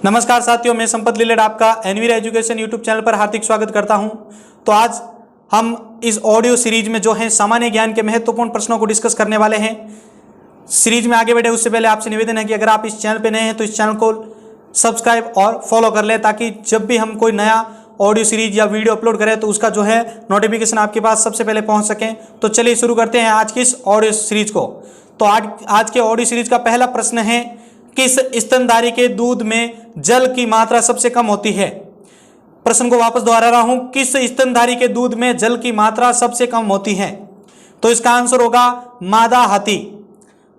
नमस्कार साथियों, मैं संपत लीलड़ आपका एनवीर एजुकेशन यूट्यूब चैनल पर हार्दिक स्वागत करता हूं। तो आज हम इस ऑडियो सीरीज में जो है सामान्य ज्ञान के महत्वपूर्ण प्रश्नों को डिस्कस करने वाले हैं। सीरीज में आगे बढ़े उससे पहले आपसे निवेदन है कि अगर आप इस चैनल पर नए हैं तो इस चैनल को सब्सक्राइब और फॉलो कर लें, ताकि जब भी हम कोई नया ऑडियो सीरीज या वीडियो अपलोड करें तो उसका जो है नोटिफिकेशन आपके पास सबसे पहले पहुंच सकें। तो चलिए शुरू करते हैं आज की इस ऑडियो सीरीज को। तो आज के ऑडियो सीरीज का पहला प्रश्न है, किस स्तनधारी के दूध में जल की मात्रा सबसे कम होती है? प्रश्न को वापस दोहरा रहा हूं, किस स्तनधारी के दूध में जल की मात्रा सबसे कम होती है? तो इसका आंसर होगा मादा हाथी।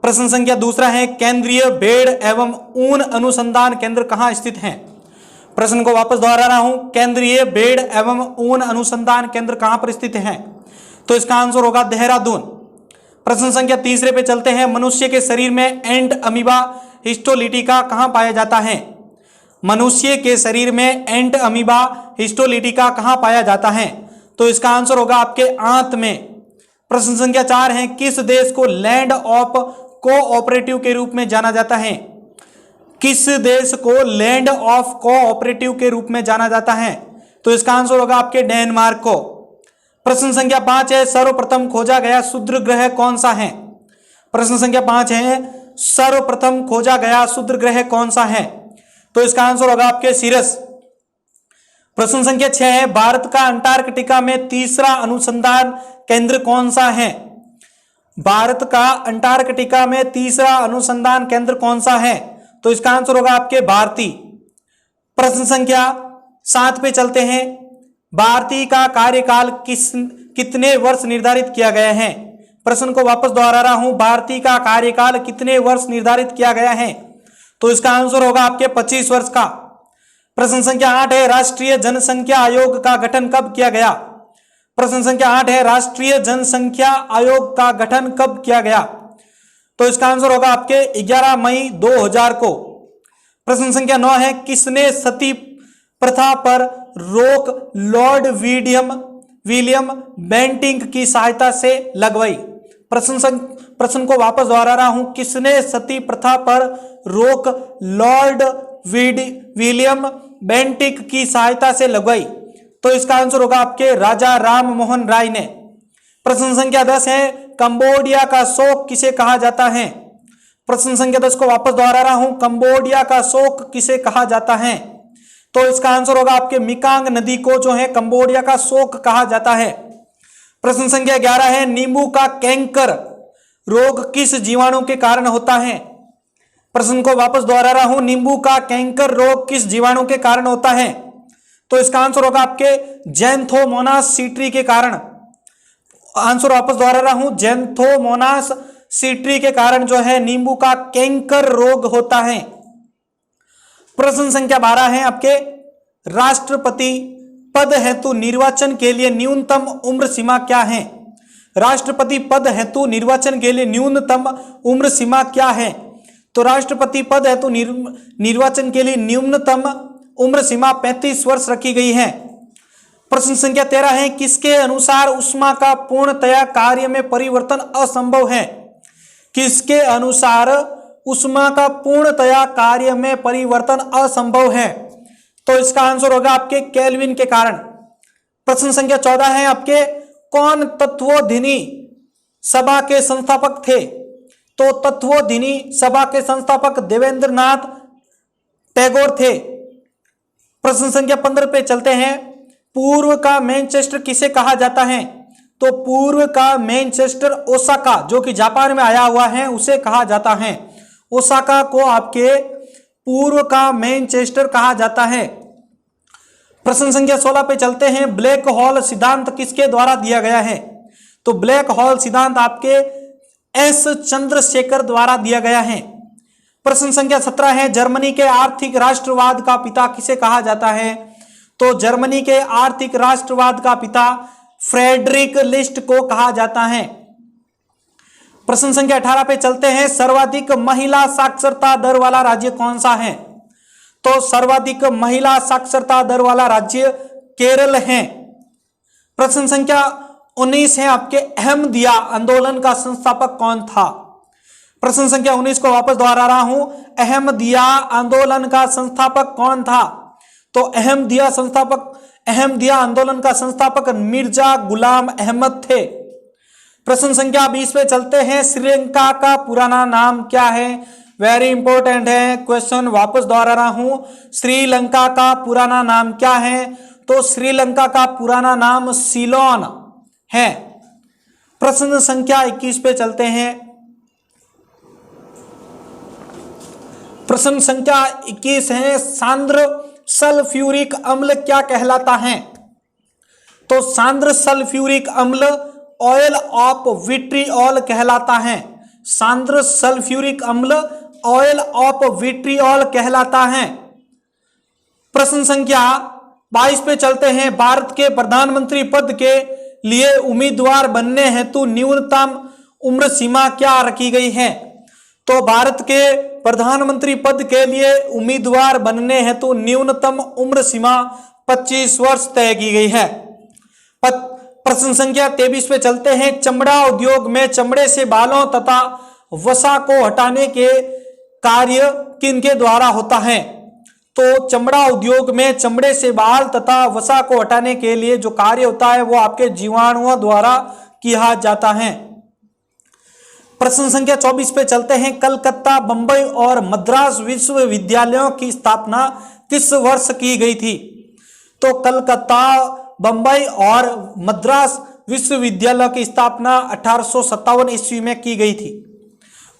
प्रश्न संख्या दूसरा है, केंद्रीय भेड़ एवं ऊन अनुसंधान केंद्र कहां स्थित है? प्रश्न को वापस दोहरा रहा हूं, केंद्रीय भेड़ एवं ऊन अनुसंधान केंद्र कहां पर स्थित है? तो इसका आंसर होगा देहरादून। प्रश्न संख्या तीसरे पे चलते हैं, मनुष्य के शरीर में एंट अमीबा हिस्टोलिटिका कहां पाया जाता है? मनुष्य के शरीर में एंट अमीबा हिस्टोलिटिका कहां पाया जाता है? तो इसका आंसर होगा आपके आंत में। प्रश्न संख्या 4 है, किस देश को लैंड ऑफ कोऑपरेटिव के रूप में जाना जाता है? किस देश को लैंड ऑफ कोऑपरेटिव के रूप में जाना जाता है? तो इसका आंसर होगा आपके डेनमार्क को। प्रश्न संख्या 5 है, सर्वप्रथम खोजा गया क्षुद्र ग्रह कौन सा है? प्रश्न संख्या 5 है, सर्वप्रथम खोजा गया क्षुद्र ग्रह कौन सा है? तो इसका आंसर होगा आपके सीरस। प्रश्न संख्या 6 है, भारत का अंटार्कटिका में तीसरा अनुसंधान केंद्र कौन सा है? भारत का अंटार्कटिका में तीसरा अनुसंधान केंद्र कौन सा है? तो इसका आंसर होगा आपके भारती। प्रश्न संख्या 7 पे चलते हैं, भारती का कार्यकाल कितने वर्ष निर्धारित किया गया है? प्रश्न को वापस दोहरा रहा हूं, भारती का कार्यकाल कितने वर्ष निर्धारित किया गया है? तो इसका आंसर होगा आपके 25 वर्ष का। प्रश्न संख्या 8 है, राष्ट्रीय जनसंख्या आयोग का गठन कब किया गया? प्रश्न संख्या 8 है, राष्ट्रीय जनसंख्या आयोग का गठन कब किया गया? तो इसका आंसर होगा आपके 11 मई 2000 को। प्रश्न संख्या 9 है, किसने सती प्रथा पर रोक लॉर्ड विलियम बेंटिंक की सहायता से लगवाई? प्रश्न को वापस दोहरा रहा हूं, किसने सती प्रथा पर रोक लॉर्ड विलियम बेंटिक की सहायता से लगवाई? तो इसका आंसर होगा आपके राजा राम मोहन राय ने। प्रश्न संख्या 10 है, कंबोडिया का शोक किसे कहा जाता है? प्रश्न संख्या 10 को वापस दोहरा रहा हूं, कंबोडिया का शोक किसे कहा जाता है? तो इसका आंसर होगा आपके मिकांग नदी को जो है कंबोडिया का शोक कहा जाता है। प्रश्न संख्या 11 है, नींबू का कैंकर रोग किस जीवाणु के कारण होता है? प्रश्न को वापस दोहरा रहा हूं, नींबू का कैंकर रोग किस जीवाणु के कारण होता है? तो इसका आंसर होगा आपके ज़ैंथोमोनास सिट्री के कारण। आंसर वापस दोहरा रहा हूं, ज़ैंथोमोनास सिट्री के कारण जो है नींबू का कैंकर रोग होता है। प्रश्न संख्या 12 है आपके, राष्ट्रपति पद हेतु निर्वाचन के लिए न्यूनतम उम्र सीमा क्या है? राष्ट्रपति पद हेतु निर्वाचन के लिए न्यूनतम उम्र सीमा क्या है? तो राष्ट्रपति पद हेतु निर्वाचन के लिए न्यूनतम उम्र सीमा 35 वर्ष रखी गई है। प्रश्न संख्या 13 है, किसके अनुसार ऊष्मा का पूर्णतया कार्य में परिवर्तन असंभव है? किसके अनुसार ऊष्मा का पूर्णतया कार्य में परिवर्तन असंभव है? तो इसका आंसर होगा आपके केल्विन के कारण। प्रश्न संख्या 14 है आपके, कौन तत्वोधिनी सभा के संस्थापक थे? तो तत्वोधिनी सभा के संस्थापक देवेंद्रनाथ टैगोर थे। प्रश्न संख्या 15 पे चलते हैं, पूर्व का मैनचेस्टर किसे कहा जाता है? तो पूर्व का मैनचेस्टर ओसाका, जो कि जापान में आया हुआ है, उसे कहा जाता है। ओसाका को आपके पूर्व का मैनचेस्टर कहा जाता है। प्रश्न संख्या 16 पे चलते हैं, ब्लैक होल सिद्धांत किसके द्वारा दिया गया है? तो ब्लैक होल सिद्धांत आपके एस चंद्रशेखर द्वारा दिया गया है। प्रश्न संख्या 17 है, जर्मनी के आर्थिक राष्ट्रवाद का पिता किसे कहा जाता है? तो जर्मनी के आर्थिक राष्ट्रवाद का पिता फ्रेडरिक लिस्ट को कहा जाता है। प्रश्न संख्या 18 पे चलते हैं, सर्वाधिक महिला साक्षरता दर वाला राज्य कौन सा है? तो सर्वाधिक महिला साक्षरता दर वाला राज्य केरल है। प्रश्न संख्या 19 है आपके, अहमदिया आंदोलन का संस्थापक कौन था? प्रश्न संख्या 19 को वापस दोहरा रहा हूं। अहमदिया आंदोलन का संस्थापक कौन था? तो अहमदिया आंदोलन का संस्थापक मिर्जा गुलाम अहमद थे। प्रश्न संख्या 20 पे चलते हैं। श्रीलंका का पुराना नाम क्या है? वेरी इंपॉर्टेंट है क्वेश्चन, वापस दोहरा रहा हूं। श्रीलंका का पुराना नाम क्या है? तो श्रीलंका का पुराना नाम सीलोन है। प्रश्न संख्या 21 पे चलते हैं। प्रश्न संख्या 21 है, सांद्र सल्फ्यूरिक अम्ल क्या कहलाता है? तो सांद्र सल्फ्यूरिक अम्ल ऑयल ऑफ विट्रियोल कहलाता है। सांद्र सल्फ्यूरिक अम्ल ऑयल ऑफ विट्रियोल कहलाता है। प्रश्न संख्या 22 पे चलते हैं। भारत के प्रधानमंत्री पद के लिए उम्मीदवार बनने हेतु न्यूनतम उम्र सीमा क्या रखी गई है? तो भारत के प्रधानमंत्री पद के लिए उम्मीदवार बनने हेतु न्यूनतम उम्र सीमा 25 वर्ष तय की गई है। प्रश्न संख्या 23 पे चलते हैं। चमड़ा उद्योग में चमड़े से बालों तथा वसा को हटाने के कार्य किनके द्वारा होता है? तो चमड़ा उद्योग में चमड़े से बाल तथा वसा को हटाने के लिए जो कार्य होता है वो आपके जीवाणुओं द्वारा किया जाता है। प्रश्न संख्या 24 पे चलते हैं। कलकत्ता, बंबई और मद्रास विश्वविद्यालयों की स्थापना किस वर्ष की गई थी? तो कलकत्ता, बंबई और मद्रास विश्वविद्यालय की स्थापना 1857 ईस्वी में की गई थी।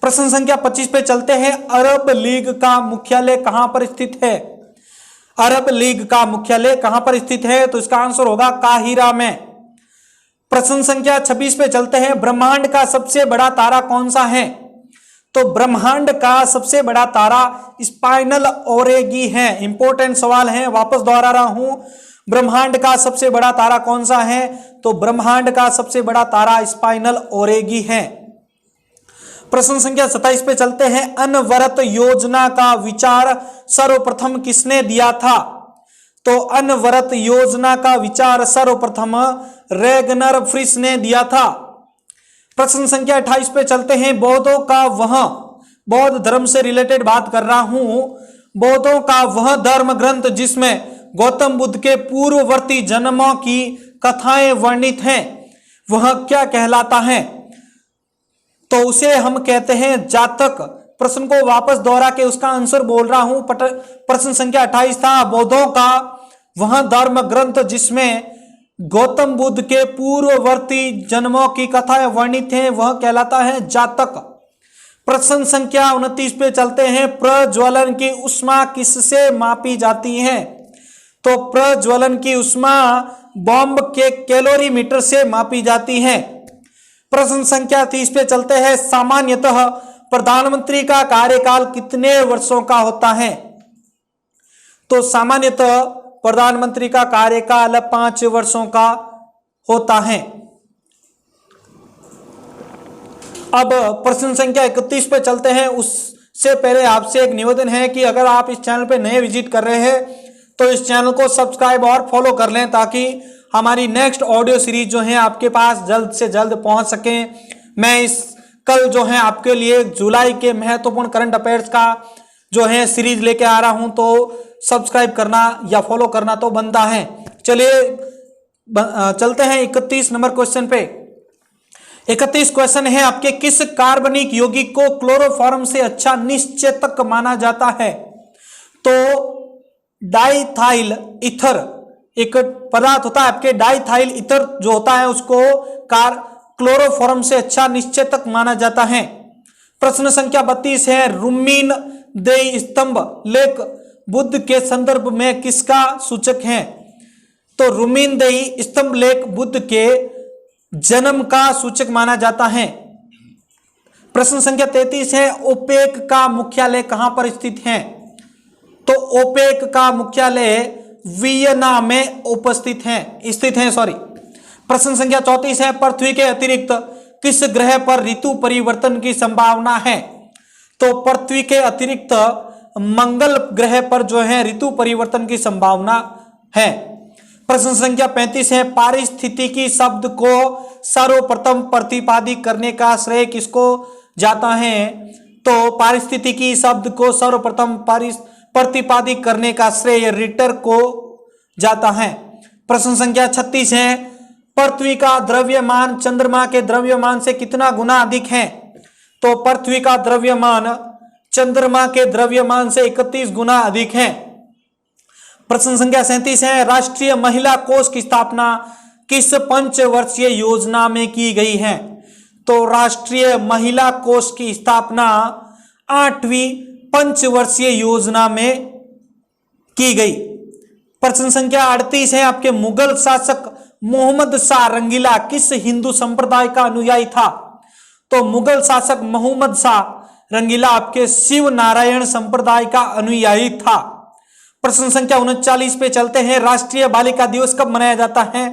प्रश्न संख्या 25 पे चलते हैं। अरब लीग का मुख्यालय कहां पर स्थित है? अरब लीग का मुख्यालय कहां पर स्थित है? तो इसका आंसर होगा काहिरा में। प्रश्न संख्या 26 पे चलते हैं। ब्रह्मांड का सबसे बड़ा तारा कौन सा है? तो ब्रह्मांड का सबसे बड़ा तारा स्पाइनल ओरेगी है। इंपॉर्टेंट सवाल है, वापस दोहरा रहा हूं। ब्रह्मांड का सबसे बड़ा तारा कौन सा है? तो ब्रह्मांड का सबसे बड़ा तारा स्पाइनल ओरेगी है। प्रश्न संख्या 27 पे चलते हैं। अनवरत योजना का विचार सर्वप्रथम किसने दिया था? तो अनवरत योजना का विचार सर्वप्रथम रेगनर फ्रिस ने दिया था। प्रश्न संख्या 28 पे चलते हैं। बौद्धों का वह, बौद्ध धर्म से रिलेटेड बात कर रहा हूं, बौद्धों का वह धर्म ग्रंथ जिसमें गौतम बुद्ध के पूर्ववर्ती जन्मों की कथाएं वर्णित हैं, वह क्या कहलाता है? तो उसे हम कहते हैं जातक। प्रश्न को वापस दोहरा के उसका आंसर बोल रहा हूं। प्रश्न संख्या 28 था। बौद्धों का वह धर्म ग्रंथ जिसमें गौतम बुद्ध के पूर्ववर्ती जन्मों की कथाएं वर्णित हैं, वह कहलाता है जातक। प्रश्न संख्या 29 पे चलते हैं। प्रज्वलन की ऊष्मा किससे मापी जाती है? तो प्रज्वलन की ऊष्मा बॉम्ब के कैलोरीमीटर से मापी जाती है। प्रश्न संख्या 30 पे चलते हैं। सामान्यतः प्रधानमंत्री का कार्यकाल कितने वर्षों का होता है? तो सामान्यतः प्रधानमंत्री का कार्यकाल 5 वर्षों का होता है। अब प्रश्न संख्या 31 पे चलते हैं। उससे पहले आपसे एक निवेदन है कि अगर आप इस चैनल पे नए विजिट कर रहे हैं तो इस चैनल को सब्सक्राइब और फॉलो कर लें ताकि हमारी नेक्स्ट ऑडियो सीरीज जो है आपके पास जल्द से जल्द पहुंच सके। मैं इस कल जो है आपके लिए जुलाई के महत्वपूर्ण करंट अफेयर्स का जो है सीरीज लेके आ रहा हूं, तो सब्सक्राइब करना या फॉलो करना तो बनता है। चलिए चलते हैं 31 नंबर क्वेश्चन पे। 31 क्वेश्चन है आपके। किस कार्बनिक यौगिक को क्लोरोफॉर्म से अच्छा निश्चेतक माना जाता है? तो डाइथाइल ईथर एक पदार्थ होता है आपके, डाइथाइल ईथर जो होता है उसको क्लोरोफॉर्म से अच्छा निश्चेतक माना जाता है। प्रश्न संख्या 32 है। रुमीन देई स्तंभ लेख बुद्ध के संदर्भ में किसका सूचक है? तो रुमीन देई स्तंभ लेख बुद्ध के जन्म का सूचक माना जाता है। प्रश्न संख्या 33 है। ओपेक का मुख्यालय कहां पर स्थित है? तो ओपेक का मुख्यालय वियना में स्थित है। प्रश्न संख्या 34 है। पृथ्वी के अतिरिक्त किस ग्रह पर ऋतु परिवर्तन की संभावना है? तो पृथ्वी के अतिरिक्त मंगल ग्रह पर जो है ऋतु परिवर्तन की संभावना है। प्रश्न संख्या 35 है। पारिस्थितिकी शब्द को सर्वप्रथम प्रतिपादित करने का श्रेय किसको जाता है? तो पारिस्थितिकी शब्द को सर्वप्रथम प्रतिपादित करने का श्रेय रिटर को जाता है। प्रश्न संख्या 36 है, पृथ्वी का द्रव्यमान चंद्रमा के द्रव्यमान से कितना गुना अधिक है? तो पृथ्वी का द्रव्यमान चंद्रमा के द्रव्यमान से 31 गुना अधिक है। प्रश्न संख्या 37 है, राष्ट्रीय महिला कोष की स्थापना किस पंचवर्षीय योजना में की गई है? तो राष्ट्रीय महिला कोष की स्थापना 8वीं पंचवर्षीय योजना में की गई। प्रश्न संख्या 38 है, आपके मुगल शासक मोहम्मद शाह रंगीला किस हिंदू संप्रदाय का अनुयायी था? तो मुगल शासक मोहम्मद शाह रंगीला आपके शिव नारायण संप्रदाय का अनुयायी था। प्रश्न संख्या 39 पे चलते हैं, राष्ट्रीय बालिका दिवस कब मनाया जाता है?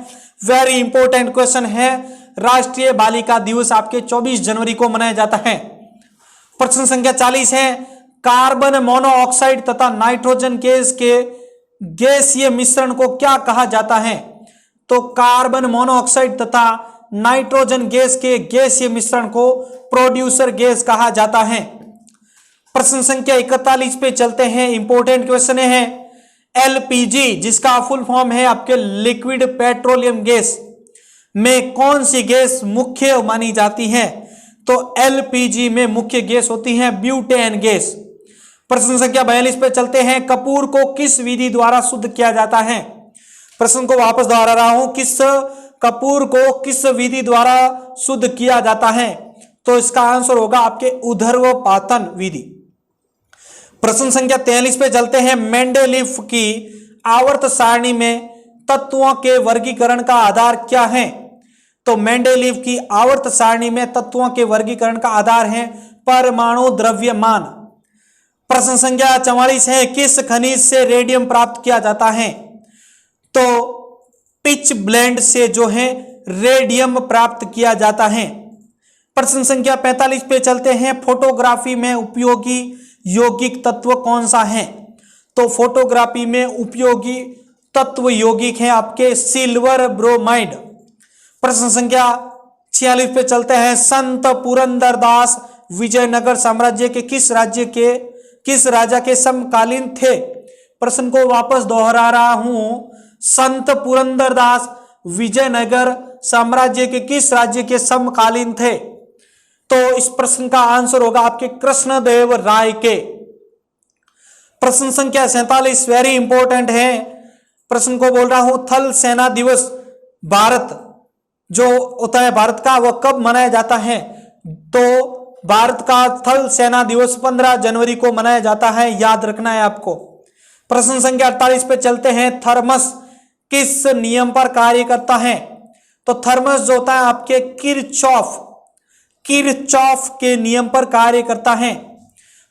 वेरी इंपॉर्टेंट क्वेश्चन है। राष्ट्रीय बालिका दिवस आपके 24 जनवरी को मनाया जाता है। प्रश्न संख्या 40 है, कार्बन मोनोऑक्साइड तथा नाइट्रोजन गैस के गैसीय मिश्रण को क्या कहा जाता है? तो कार्बन मोनोऑक्साइड तथा नाइट्रोजन गैस के गैसीय मिश्रण को प्रोड्यूसर गैस कहा जाता है। प्रश्न संख्या 41 पे चलते हैं, इंपॉर्टेंट क्वेश्चन है। एलपीजी जिसका फुल फॉर्म है आपके लिक्विड पेट्रोलियम गैस में कौन सी गैस मुख्य मानी जाती है? तो एलपीजी में मुख्य गैस होती है ब्यूटेन गैस। प्रश्न संख्या 42 पे चलते हैं, कपूर को किस विधि द्वारा शुद्ध किया जाता है? प्रश्न को वापस दोहरा रहा हूं, कपूर को किस विधि द्वारा शुद्ध किया जाता है? तो इसका आंसर होगा आपके ऊर्ध्वपातन विधि। प्रश्न संख्या 43 पे चलते हैं, मेंडेलीफ की आवर्त सारणी में तत्वों के वर्गीकरण का आधार क्या है? तो मेंडेलीफ की आवर्त सारणी में तत्वों के वर्गीकरण का आधार है परमाणु द्रव्यमान। प्रश्न संख्या 44 है, किस खनिज से रेडियम प्राप्त किया जाता है? तो पिच ब्लेंड से जो है रेडियम प्राप्त किया जाता है। प्रश्न संख्या 45 पे चलते हैं, फोटोग्राफी में उपयोगी यौगिक तत्व कौन सा है? तो फोटोग्राफी में उपयोगी तत्व यौगिक है आपके सिल्वर ब्रोमाइड। प्रश्न संख्या 46 पे चलते हैं, संत पुरंदरदास विजयनगर साम्राज्य के किस राजा के समकालीन थे? प्रश्न को वापस दोहरा रहा हूं, संत पुरंदरदास विजयनगर साम्राज्य के किस राज्य के समकालीन थे? तो इस प्रश्न का आंसर होगा आपके कृष्णदेव राय के। प्रश्न संख्या 47 वेरी इंपॉर्टेंट है। प्रश्न को बोल रहा हूं, थल सेना दिवस भारत जो होता है भारत का, वह कब मनाया जाता है? तो भारत का थल सेना दिवस 15 जनवरी को मनाया जाता है, याद रखना है आपको। प्रश्न संख्या 48 पे चलते हैं, थर्मस किस नियम पर कार्य करता है? तो थर्मस जो होता है आपके किरचॉफ के नियम पर कार्य करता है।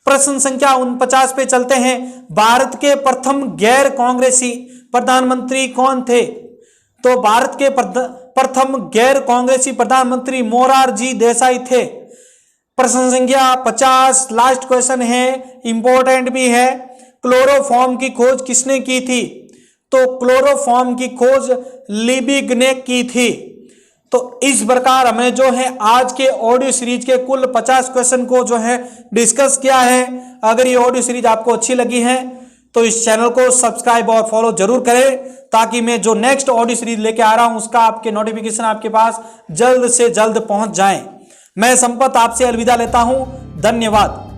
प्रश्न संख्या 49 पे चलते हैं, भारत के प्रथम गैर कांग्रेसी प्रधानमंत्री कौन थे? तो भारत के प्रथम गैर कांग्रेसी प्रधानमंत्री मोरारजी देसाई थे। प्रश्न संख्या 50 लास्ट क्वेश्चन है, इंपॉर्टेंट भी है, क्लोरोफॉर्म की खोज किसने की थी? तो क्लोरोफॉर्म की खोज लिबिग ने की थी। तो इस प्रकार हमें जो है आज के ऑडियो सीरीज के कुल 50 क्वेश्चन को जो है डिस्कस किया है। अगर ये ऑडियो सीरीज आपको अच्छी लगी है तो इस चैनल को सब्सक्राइब और फॉलो जरूर करें, ताकि मैं जो नेक्स्ट ऑडियो सीरीज लेके आ रहा हूं उसका आपके नोटिफिकेशन आपके पास जल्द से जल्द पहुंच जाए। मैं संपत आपसे अलविदा लेता हूं। धन्यवाद।